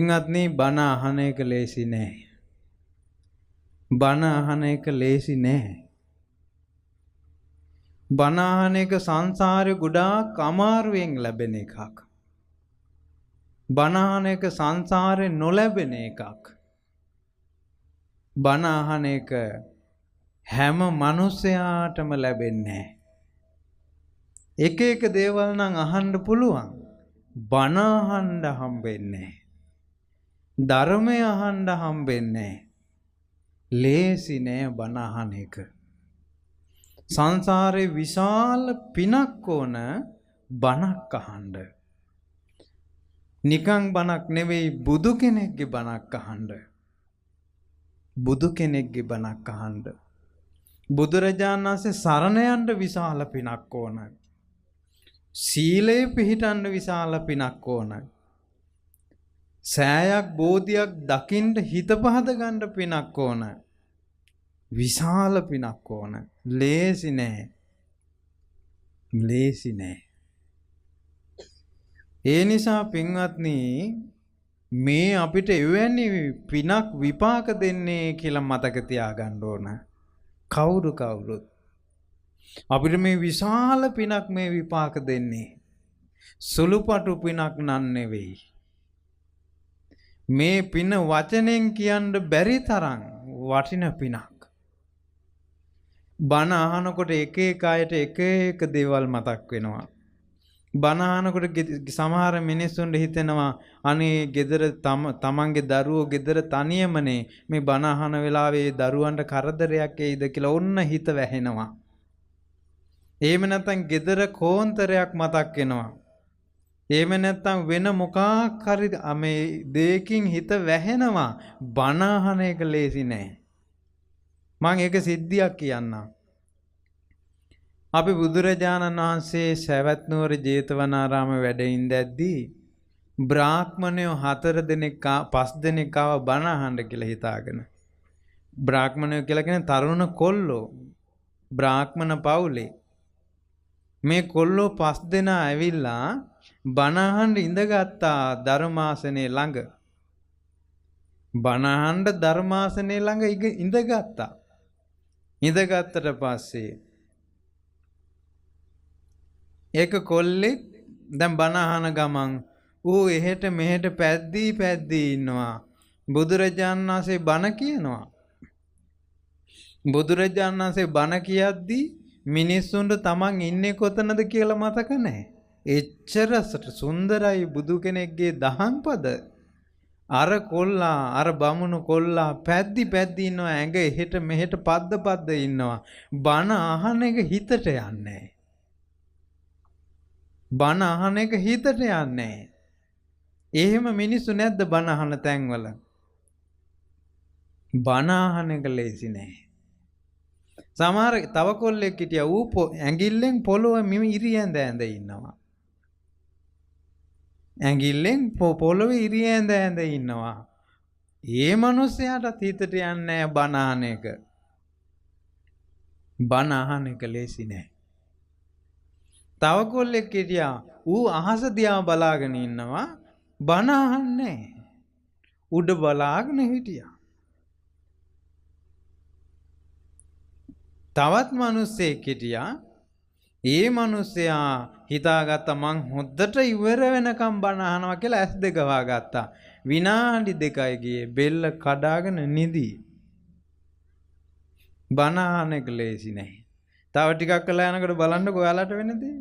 ඉංගත්නි බණ අහන එක ලේසි නෑ. බණ අහන එක ලේසි නෑ. බණ අහන එක සංසාරේ ගොඩාක් අමාරුවෙන් ලැබෙන එකක්. බණ අහන එක සංසාරේ නොලැබෙන එකක්. බණ අහන එක හැම මිනිසයාටම ලැබෙන්නේ නෑ. එක එක දේවල් නම් අහන්න පුළුවන්. බණ අහන්න හම්බෙන්නේ නෑ. ධර්මය අහන්න හම්බෙන්නේ නෑ. ලේසි නෑ බණ අහන එක. සංසාරේ විශාල පිනක් ඕන බණක් අහන්න. නිකං බණක් නෙවෙයි බුදු කෙනෙක්ගේ බණක් අහන්න. බුදු කෙනෙක්ගේ බණක් අහන්න. බුදුරජාණන් වහන්සේ සරණ යන්න විශාල පිනක් ඕන. සීලේ පිහිටන්න විශාල පිනක් ඕන. සෑයක් බෝධියක් දකින්න හිත පහද ගන්න පිනක් ඕන. විශාල පිනක් ඕන. ලේසි නෑ. ලේසි නෑ. ඒ නිසා පින්වත්නි මේ අපිට එවැනි පිනක් විපාක දෙන්නේ කියලා මතක තියාගන්න ඕන. කවුරුත් අපිට මේ විශාල පිනක් මේ විපාක දෙන්නේ සුළුපටු පිනක් නන් නෙවෙයි. මේ පින වචනෙන් කියන්න බැරි තරම් වටින පිනක්. බණ අහනකොට එක එක අයට එක එක දේවල් මතක් වෙනවා. බණ අහනකොට සමහර මිනිස්සුන්ට හිතෙනවා අනේ ගෙදර තමන්ගේ දරුවෝ ගෙදර තනියමනේ මේ බණ අහන වෙලාවේ දරුවන්ට කරදරයක් එයිද කියලා ඔන්න හිත වැහෙනවා. එහෙම නැත්නම් ගෙදර කෝන්තරයක් මතක් වෙනවා. එහෙම නැත්නම් වෙන මොකක් හරි මේ දෙයකින් හිත වැහෙනවා. බණ අහන එක ලේසි නෑ. මම ඒක සිද්ධියක් කියන්නම්. අපි බුදුරජාණන් වහන්සේ සවැත් නුවර ජේතවනාරාම වැඩ ඉඳද්දී බ්‍රාහ්මණයෝ 4 දෙනෙක් 5 දෙනෙක් ආව බණ අහන්න කියලා හිතාගෙන. බ්‍රාහ්මණයෝ කියලා කියන්නේ තරුණ කොල්ලෝ. බ්‍රාහ්මණ පවුලේ. මේ කොල්ලෝ 5 දෙනා ඇවිල්ලා බණ අහන්න ඉඳගත්තා ධර්මාසනේ ළඟ. බණ අහන්න ධර්මාසනේ ළඟ ඉඳගත්තා. ඉඳගත්තට පස්සේ ඒක කොල්ලෙක් දැන් බණ අහන ගමන් ඌ එහෙට මෙහෙට පැද්දී ඉන්නවා. බුදුරජාණන් වහන්සේ බණ කියනවා. බුදුරජාණන් වහන්සේ බණ කියද්දී මිනිස්සුන්ට තමන් ඉන්නේ කොතනද කියලා මතක නැහැ. එච්චර සුන්දරයි බුදු කෙනෙක්ගේ දහම් පද. අර කොල්ලා අර බමුණු කොල්ලා පැද්දී ඉන්නවා. ඇඟ එහෙට මෙහෙට පද්ද ඉන්නවා. බණ අහන එක හිතට යන්නේ. බණ අහන එක හිතට යන්නේ. එහෙම මිනිස්සු නැද්ද බණ අහන තැන්වල? බණ අහන එක ලේසි නෑ. සමහර තව කොල්ලෙක් හිටියා ඌ ඇඟිල්ලෙන් පොළොව ඉරියැඳ ඇඳ ඉන්නවා. ඇඟිල්ලෙන් පොළොවේ ඉරියැඳ ඇඳ ඉන්නවා. ඒ මිනිස්යාට හිතට යන්නේ නෑ බණ අහන එක. බණ අහන එක ලේසි නෑ. තව කොල්ලෙක් හිටියා ඌ අහස දිහා බලාගෙන ඉන්නවා. බණ අහන්නේ. උඩ බලාගෙන හිටියා. තවත් මිනිස්සෙක් හිටියා. ඒ මිනිස්සයා හිතාගත්ත මං හොද්දට ඉවර වෙනකම් බණ අහනවා කියලා ඇස් දෙක වහගත්තා. විනාඩි 2යි ගියේ බෙල්ල කඩාගෙන නිදි. බණ අහන එක ලේසි නෑ. තව ටිකක් කළා යනකොට බලන්නකෝ ඔයාලට වෙන දේ.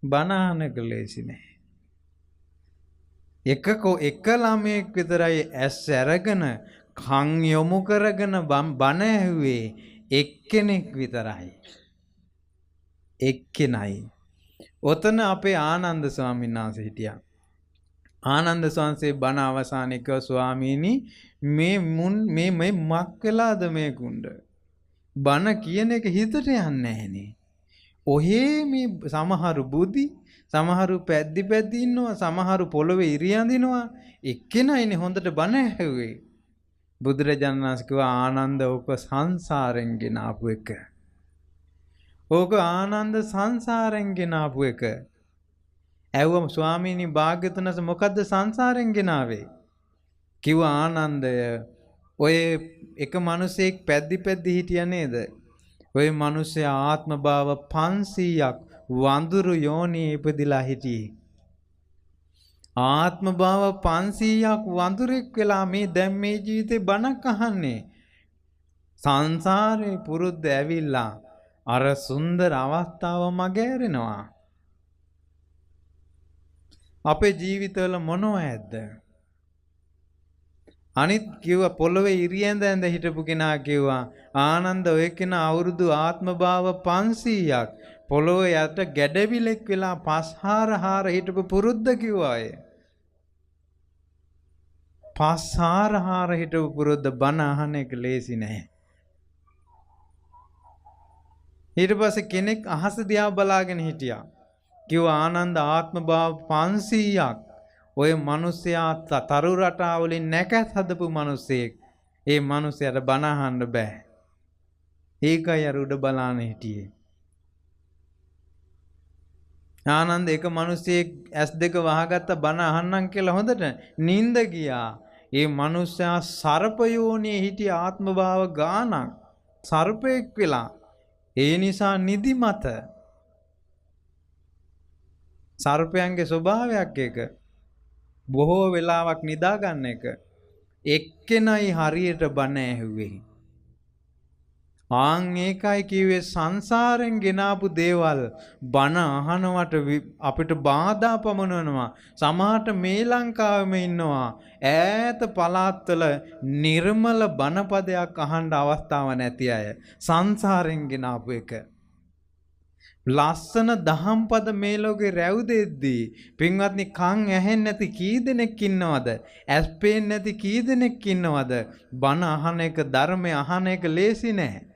බණ අහන එක ලේසි නෑ. එක ළමයෙක් විතරයි ඇස් අරගෙන කන් යොමු කරගෙන බණ ඇහුවේ එක්කෙනෙක් විතරයි. එක්කෙනයි. ඔතන අපේ ආනන්ද ස්වාමීන් වහන්සේ හිටියා. ආනන්ද ස්වාමීන් බණ අවසානයේ කිව්වා ස්වාමීනි මේ මක් වෙලාද මේ කුණ්ඩ? බණ කියන එක හිතට යන්නේ නැහනේ. ඔහේ මේ සමහරු බුදි සමහරු පැද්දි ඉන්නවා. සමහරු පොළවේ ඉරියඳිනවා. එක්කෙනයිනේ හොඳට බණ ඇහුවේ. බුදුරජාණන් වහන්සේ කිව්වා ආනන්ද ඕක සංසාරෙන් ගෙන ආපු එක. ඕක ආනන්ද සංසාරෙන් ගෙන ආපු එක. ඇහුවම ස්වාමීනි භාග්‍යවතුන් වහන්සේ මොකද්ද සංසාරෙන් ගෙනාවේ? කිව්වා ආනන්දය ඔය එක මිනිසෙක් පැද්දි හිටියා නේද? ඔය මිනිසයා ආත්ම භාව 500ක් වඳුරු යෝනියේ ඉපදිලා හිටියේ. ආත්ම භාව 500ක් වඳුරෙක් වෙලා මේ දැන් මේ ජීවිතේ බණක් අහන්නේ. සංසාරේ පුරුද්ද ඇවිල්ලා අර සුන්දර අවස්ථාව මගහැරෙනවා. අපේ ජීවිතවල මොනව ඇද්ද? අනිත් කිව්වා පොළවේ ඉරියැඳ ඇඳ හිටපු කෙනා කිව්වා ආනන්ද ඔය කෙනා අවුරුදු ආත්ම භාව 500ක් පොළොවේ යට ගැඩවිලෙක් වෙලා පස්හාර හිටපු පුරුද්ද කිව්වා අය. පස්හාර හිටපු පුරුද්ද බණ අහන එක ලේසි නෑ. ඊට පස්සේ කෙනෙක් අහස දිහා බලාගෙන හිටියා. කිව්වා ආනන්ද ආත්ම භාව 500ක් ඔය මිනිසයා තරු රටාවලින් නැකත් හදපු මිනිසෙක්. ඒ මිනිසයාට බණ අහන්න බෑ. ඒකයි අර උඩ බලාන හිටියේ. ආනන්ද එක මිනිසෙක් S2 වහගත්ත බණ අහන්නම් කියලා හොඳට නිින්ද ගියා. ඒ මිනිසයා සර්පයෝනියේ හිටිය ආත්ම භාව ගානක් සර්පෙක් වෙලා. ඒ නිසා නිදිමත. සර්පයන්ගේ ස්වභාවයක් එක. බොහෝ වෙලාවක් නිදා ගන්න එක. එක්කෙනයි හරියට බණ ඇහුවේ. ආන් ඒකයි කිව්වේ සංසාරෙන් ගෙනාපු දේවල් බණ අහනවට අපිට බාධා පමුණවනවා. සමහරට මේ ලංකාවෙම ඉන්නවා ඈත පළාත්වල නිර්මල බණපදයක් අහන්න අවස්ථාව නැති අය. සංසාරෙන් ගෙනාපු එක. ලස්සන දහම් පද මේ ලෝකේ රැව් දෙද්දී පින්වත්නි කන් ඇහෙන්නේ නැති කී දෙනෙක් ඉන්නවද? ඇස් පේන්නේ නැති කී දෙනෙක් ඉන්නවද? බණ අහන එක ධර්මය අහන එක ලේසි නෑ.